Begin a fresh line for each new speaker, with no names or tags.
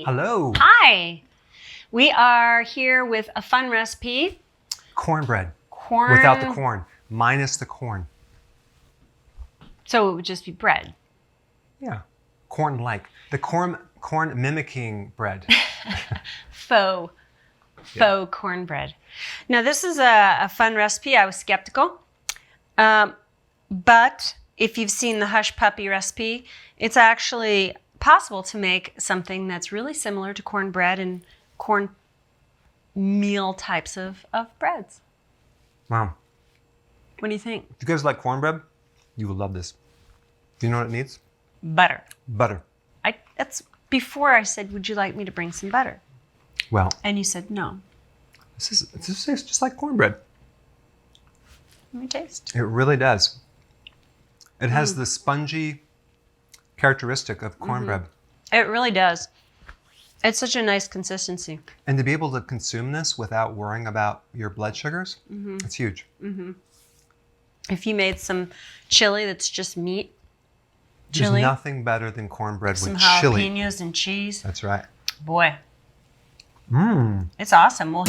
Hello.
Hi. We are here with a fun recipe.
Cornbread.
Corn.
Without the corn. Minus the corn.
So it would just be bread.
Yeah. Corn-like. The corn mimicking bread.
Faux cornbread. Now this is a fun recipe. I was skeptical. But if you've seen the Hush Puppy recipe, it's actually possible to make something that's really similar to cornbread and corn meal types of breads.
Wow.
What do you think?
If you guys like cornbread, you will love this. Do you know what it needs?
Butter.
Butter.
That's before I said, would you like me to bring some butter?
Well.
And you said no.
This tastes just like cornbread.
Let me taste.
It really does. It has the spongy characteristic of cornbread.
It really does. It's such a nice consistency.
And to be able to consume this without worrying about your blood sugars, it's huge.
If you made some chili that's just meat,
There's nothing better than cornbread
some
with chili.
jalapenos and cheese.
That's right.
Boy. It's awesome. Well,